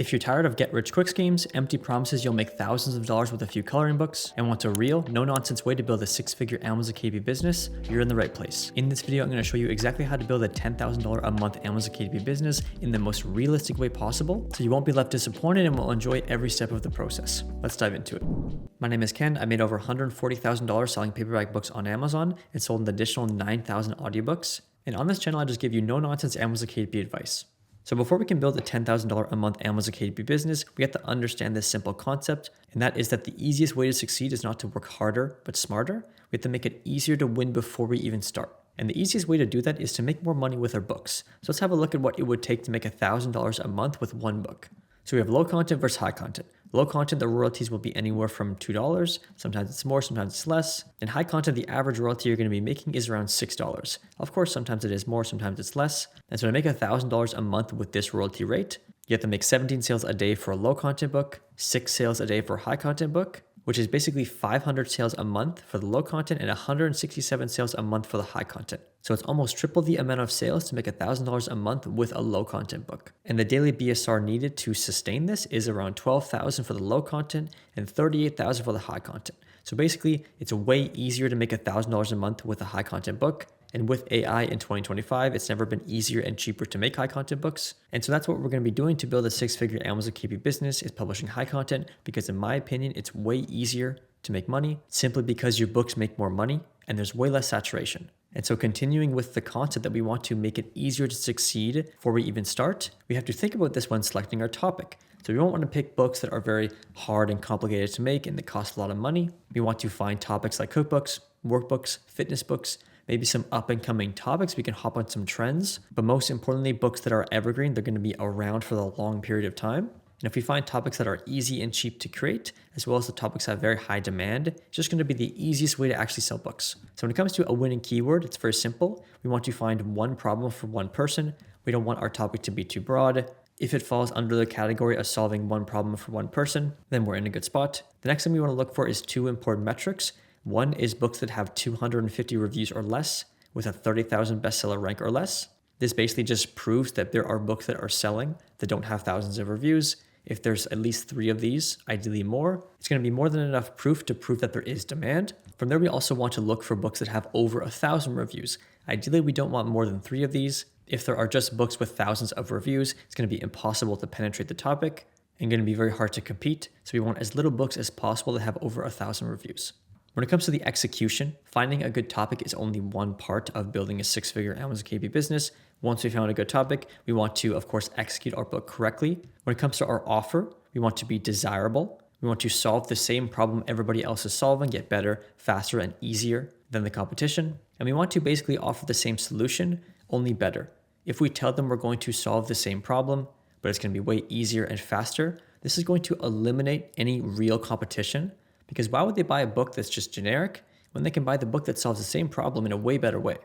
If you're tired of get-rich-quick schemes, empty promises you'll make thousands of dollars with a few coloring books, and want a real, no-nonsense way to build a six-figure Amazon KDP business, you're in the right place. In this video, I'm going to show you exactly how to build a $10,000 a month Amazon KDP business in the most realistic way possible, so you won't be left disappointed and will enjoy every step of the process. Let's dive into it. My name is Ken. I made over $140,000 selling paperback books on Amazon and sold an additional 9,000 audiobooks. And on this channel, I just give you no-nonsense Amazon KDP advice. So before we can build a $10,000 a month Amazon KDP business, we have to understand this simple concept, and that is that the easiest way to succeed is not to work harder, but smarter. We have to make it easier to win before we even start. And the easiest way to do that is to make more money with our books. So let's have a look at what it would take to make $1,000 a month with one book. So we have low content versus high content. Low content, the royalties will be anywhere from $2. Sometimes it's more, sometimes it's less. And high content, the average royalty you're going to be making is around $6. Of course, sometimes it is more, sometimes it's less. And so to make $1,000 a month with this royalty rate, you have to make 17 sales a day for a low content book, 6 sales a day for a high content book, which is basically 500 sales a month for the low content and 167 sales a month for the high content. So it's almost triple the amount of sales to make $1,000 a month with a low content book. And the daily BSR needed to sustain this is around 12,000 for the low content and 38,000 for the high content. So basically, it's way easier to make $1,000 a month with a high content book. And with AI in 2025, it's never been easier and cheaper to make high content books. And so that's what we're going to be doing to build a six-figure Amazon KDP business, is publishing high content, because in my opinion, it's way easier to make money simply because your books make more money and there's way less saturation. And so continuing with the concept that we want to make it easier to succeed before we even start, we have to think about this when selecting our topic. So we don't want to pick books that are very hard and complicated to make and that cost a lot of money. We want to find topics like cookbooks, workbooks, fitness books, maybe some up-and-coming topics. We can hop on some trends, but most importantly, books that are evergreen. They're going to be around for the long period of time. And if we find topics that are easy and cheap to create, as well as the topics that have very high demand, it's just going to be the easiest way to actually sell books. So when it comes to a winning keyword, it's very simple. We want to find one problem for one person. We don't want our topic to be too broad. If it falls under the category of solving one problem for one person, then we're in a good spot. The next thing we want to look for is two important metrics. One is books that have 250 reviews or less with a 30,000 bestseller rank or less. This basically just proves that there are books that are selling that don't have thousands of reviews. If there's at least 3 of these, ideally more, it's going to be more than enough proof to prove that there is demand. From there, we also want to look for books that have over 1,000 reviews. Ideally, we don't want more than 3 of these. If there are just books with thousands of reviews, it's going to be impossible to penetrate the topic and going to be very hard to compete. So we want as little books as possible that have over 1,000 reviews. When it comes to the execution, finding a good topic is only one part of building a six-figure Amazon KDP business. Once we found a good topic, we want to, of course, execute our book correctly. When it comes to our offer, we want to be desirable. We want to solve the same problem everybody else is solving, get better, faster, and easier than the competition. And we want to basically offer the same solution, only better. If we tell them we're going to solve the same problem, but it's going to be way easier and faster, this is going to eliminate any real competition. Because why would they buy a book that's just generic when they can buy the book that solves the same problem in a way better way?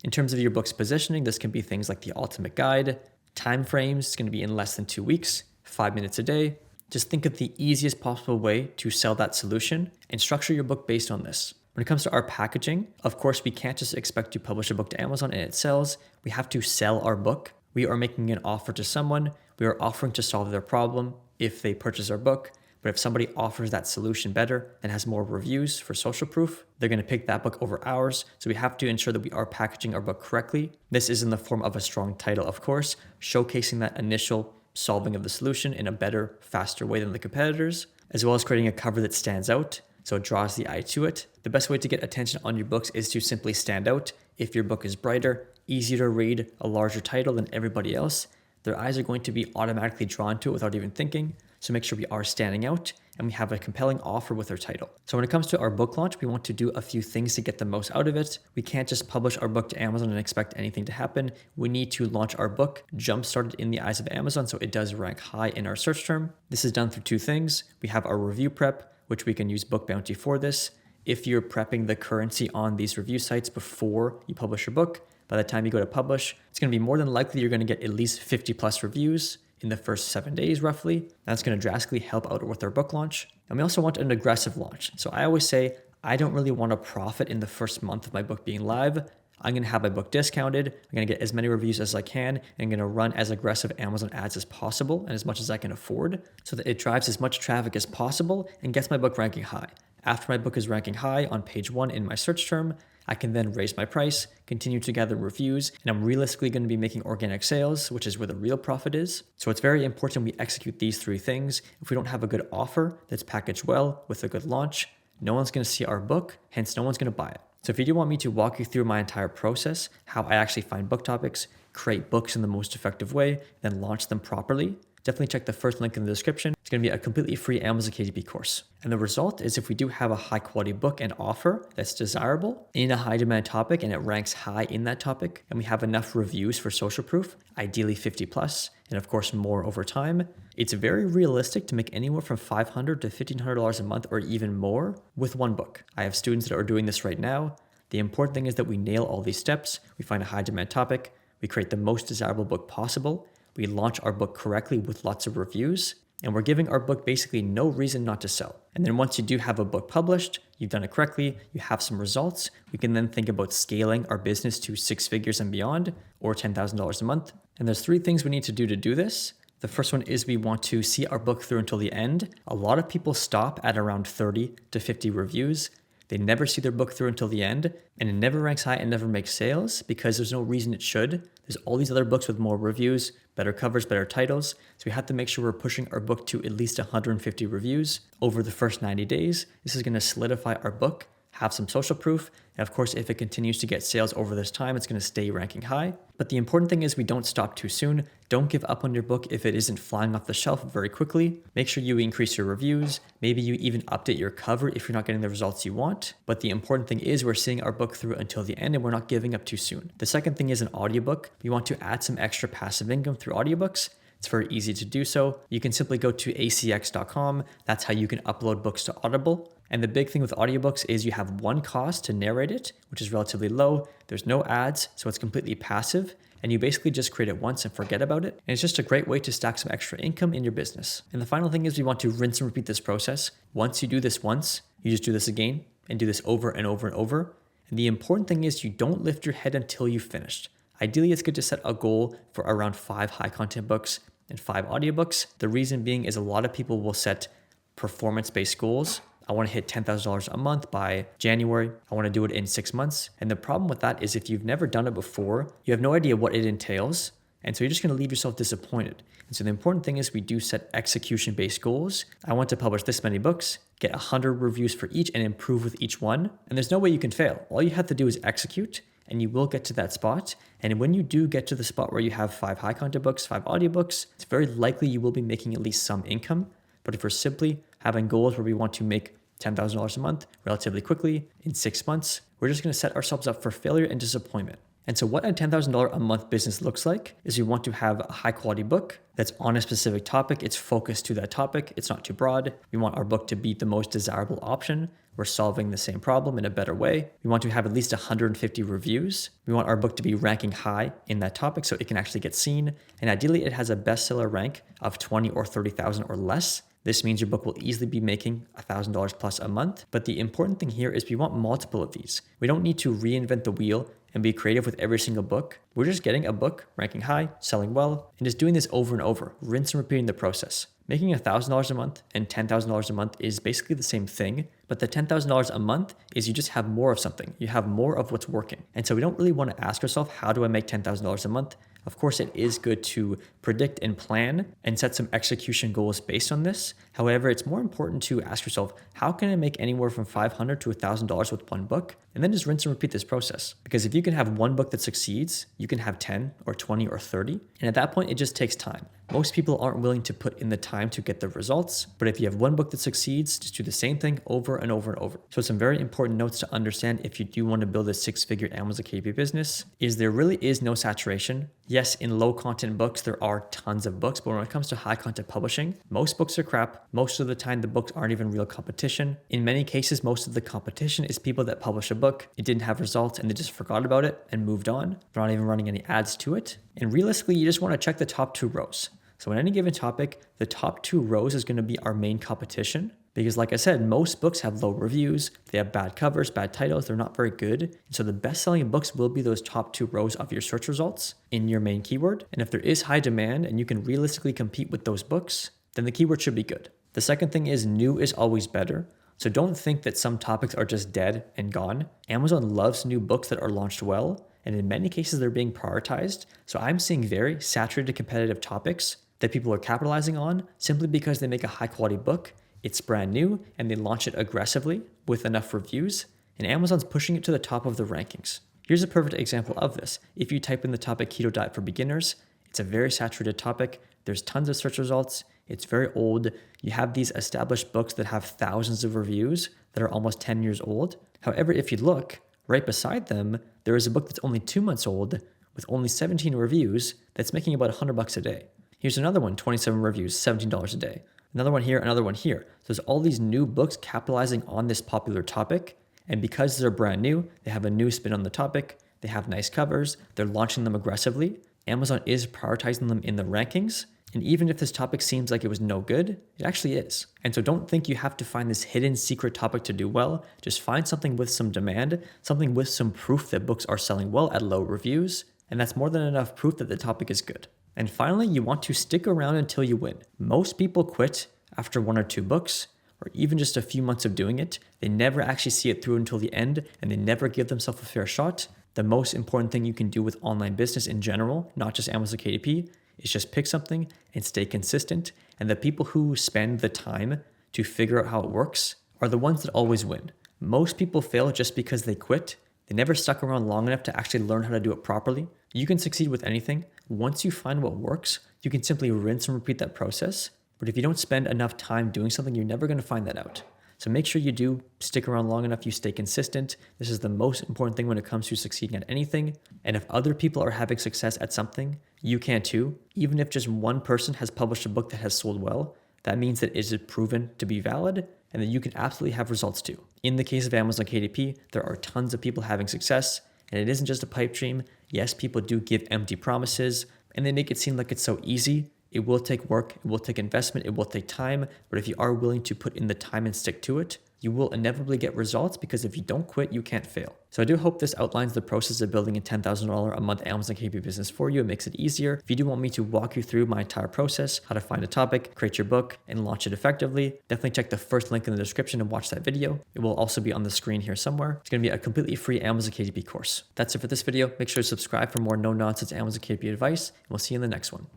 In terms of your book's positioning, this can be things like the ultimate guide, time frames. It's going to be in less than 2 weeks, 5 minutes a day. Just think of the easiest possible way to sell that solution and structure your book based on this. When it comes to our packaging, of course, we can't just expect to publish a book to Amazon and it sells. We have to sell our book. We are making an offer to someone. We are offering to solve their problem if they purchase our book. But if somebody offers that solution better and has more reviews for social proof, they're going to pick that book over ours. So we have to ensure that we are packaging our book correctly. This is in the form of a strong title, of course, showcasing that initial solving of the solution in a better, faster way than the competitors, as well as creating a cover that stands out so it draws the eye to it. The best way to get attention on your books is to simply stand out. If your book is brighter, easier to read, a larger title than everybody else, their eyes are going to be automatically drawn to it without even thinking. So make sure we are standing out and we have a compelling offer with our title. So when it comes to our book launch, we want to do a few things to get the most out of it. We can't just publish our book to Amazon and expect anything to happen. We need to launch our book, jump-started in the eyes of Amazon so it does rank high in our search term. This is done through 2 things. We have our review prep, which we can use Book Bounty for this. If you're prepping the currency on these review sites before you publish your book, by the time you go to publish, it's going to be more than likely you're going to get at least 50 plus reviews in the first 7 days roughly. That's going to drastically help out with our book launch. And we also want an aggressive launch. So I always say, I don't really want to profit in the first month of my book being live. I'm going to have my book discounted. I'm going to get as many reviews as I can, and I'm going to run as aggressive Amazon ads as possible and as much as I can afford so that it drives as much traffic as possible and gets my book ranking high. After my book is ranking high on page 1 in my search term, I can then raise my price, continue to gather reviews, and I'm realistically going to be making organic sales, which is where the real profit is. So it's very important we execute these 3 things. If we don't have a good offer that's packaged well with a good launch, no one's going to see our book, hence no one's going to buy it. So if you do want me to walk you through my entire process, how I actually find book topics, create books in the most effective way, then launch them properly, definitely check the first link in the description. It's going to be a completely free Amazon KDP course. And the result is if we do have a high quality book and offer that's desirable in a high demand topic and it ranks high in that topic, and we have enough reviews for social proof, ideally 50 plus, and of course more over time, it's very realistic to make anywhere from $500 to $1,500 a month or even more with one book. I have students that are doing this right now. The important thing is that we nail all these steps. We find a high demand topic. We create the most desirable book possible. We launch our book correctly with lots of reviews, and we're giving our book basically no reason not to sell. And then once you do have a book published, you've done it correctly, you have some results, we can then think about scaling our business to 6 figures and beyond, or $10,000 a month. And there's 3 things we need to do this. The first one is we want to see our book through until the end. A lot of people stop at around 30 to 50 reviews. They never see their book through until the end, and it never ranks high and never makes sales because there's no reason it should. There's all these other books with more reviews, better covers, better titles. So we have to make sure we're pushing our book to at least 150 reviews over the first 90 days. This is going to solidify our book, have some social proof. And of course, if it continues to get sales over this time, it's going to stay ranking high. But the important thing is we don't stop too soon. Don't give up on your book if it isn't flying off the shelf very quickly. Make sure you increase your reviews. Maybe you even update your cover if you're not getting the results you want. But the important thing is we're seeing our book through until the end and we're not giving up too soon. The second thing is an audiobook. We want to add some extra passive income through audiobooks. It's very easy to do so. You can simply go to acx.com. That's how you can upload books to Audible. And the big thing with audiobooks is you have one cost to narrate it, which is relatively low. There's no ads, so it's completely passive. And you basically just create it once and forget about it. And it's just a great way to stack some extra income in your business. And the final thing is we want to rinse and repeat this process. Once you do this once, you just do this again and do this over and over and over. And the important thing is you don't lift your head until you've finished. Ideally, it's good to set a goal for around 5 high content books and 5 audiobooks. The reason being is a lot of people will set performance-based goals. I want to hit $10,000 a month by January. I want to do it in 6 months. And the problem with that is if you've never done it before, you have no idea what it entails. And so you're just going to leave yourself disappointed. And so the important thing is we do set execution-based goals. I want to publish this many books, get 100 reviews for each and improve with each one. And there's no way you can fail. All you have to do is execute and you will get to that spot. And when you do get to the spot where you have 5 high content books, 5 audiobooks, it's very likely you will be making at least some income. But if we're simply having goals where we want to make $10,000 a month relatively quickly in 6 months, we're just going to set ourselves up for failure and disappointment. And so what a $10,000 a month business looks like is we want to have a high quality book that's on a specific topic. It's focused to that topic. It's not too broad. We want our book to be the most desirable option. We're solving the same problem in a better way. We want to have at least 150 reviews. We want our book to be ranking high in that topic so it can actually get seen. And ideally it has a bestseller rank of 20 or 30,000 or less. This means your book will easily be making $1,000 plus a month. But the important thing here is we want multiple of these. We don't need to reinvent the wheel and be creative with every single book. We're just getting a book ranking high, selling well, and just doing this over and over, rinse and repeating the process. Making $1,000 a month and $10,000 a month is basically the same thing, but the $10,000 a month is you just have more of something. You have more of what's working. And so we don't really want to ask ourselves, how do I make $10,000 a month? Of course, it is good to predict and plan and set some execution goals based on this. However, it's more important to ask yourself, how can I make anywhere from $500 to $1,000 with one book? And then just rinse and repeat this process. Because if you can have one book that succeeds, you can have 10 or 20 or 30. And at that point, it just takes time. Most people aren't willing to put in the time to get the results. But if you have one book that succeeds, just do the same thing over and over and over. So some very important notes to understand if you do want to build a 6-figure Amazon KDP business is there really is no saturation. Yes, in low content books, there are tons of books, but when it comes to high content publishing, most books are crap. Most of the time, the books aren't even real competition. In many cases, most of the competition is people that publish a book, it didn't have results and they just forgot about it and moved on. They're not even running any ads to it. And realistically, you just want to check the top 2 rows. So in any given topic, the top 2 rows is going to be our main competition. Because like I said, most books have low reviews, they have bad covers, bad titles, they're not very good. And so the best selling books will be those top 2 rows of your search results in your main keyword. And if there is high demand and you can realistically compete with those books, then the keyword should be good. The second thing is new is always better. So don't think that some topics are just dead and gone. Amazon loves new books that are launched well, and in many cases they're being prioritized. So I'm seeing very saturated competitive topics that people are capitalizing on simply because they make a high quality book, it's brand new, and they launch it aggressively with enough reviews, and Amazon's pushing it to the top of the rankings. Here's a perfect example of this. If you type in the topic keto diet for beginners, it's a very saturated topic. There's tons of search results. It's very old. You have these established books that have thousands of reviews that are almost 10 years old. However, if you look right beside them, there is a book that's only 2 months old with only 17 reviews that's making about $100 a day. Here's another one, 27 reviews, $17 a day. Another one here, another one here. So there's all these new books capitalizing on this popular topic. And because they're brand new, they have a new spin on the topic. They have nice covers. They're launching them aggressively. Amazon is prioritizing them in the rankings. And even if this topic seems like it was no good, it actually is. And so don't think you have to find this hidden secret topic to do well. Just find something with some demand, something with some proof that books are selling well at low reviews. And that's more than enough proof that the topic is good. And finally, you want to stick around until you win. Most people quit after 1 or 2 books, or even just a few months of doing it. They never actually see it through until the end, and they never give themselves a fair shot. The most important thing you can do with online business in general, not just Amazon KDP, is just pick something and stay consistent. And the people who spend the time to figure out how it works are the ones that always win. Most people fail just because they quit. They never stuck around long enough to actually learn how to do it properly. You can succeed with anything. Once you find what works, you can simply rinse and repeat that process. But if you don't spend enough time doing something, you're never going to find that out. So make sure you do stick around long enough, you stay consistent. This is the most important thing when it comes to succeeding at anything. And if other people are having success at something, you can too. Even if just one person has published a book that has sold well, that means that it is proven to be valid and that you can absolutely have results too. In the case of Amazon KDP, there are tons of people having success, and it isn't just a pipe dream. Yes, people do give empty promises, and they make it seem like it's so easy. It will take work, it will take investment, it will take time, but if you are willing to put in the time and stick to it, you will inevitably get results, because if you don't quit, you can't fail. So I do hope this outlines the process of building a $10,000 a month Amazon KDP business for you. It makes it easier. If you do want me to walk you through my entire process, how to find a topic, create your book, and launch it effectively, definitely check the first link in the description and watch that video. It will also be on the screen here somewhere. It's going to be a completely free Amazon KDP course. That's it for this video. Make sure to subscribe for more no-nonsense Amazon KDP advice, and we'll see you in the next one.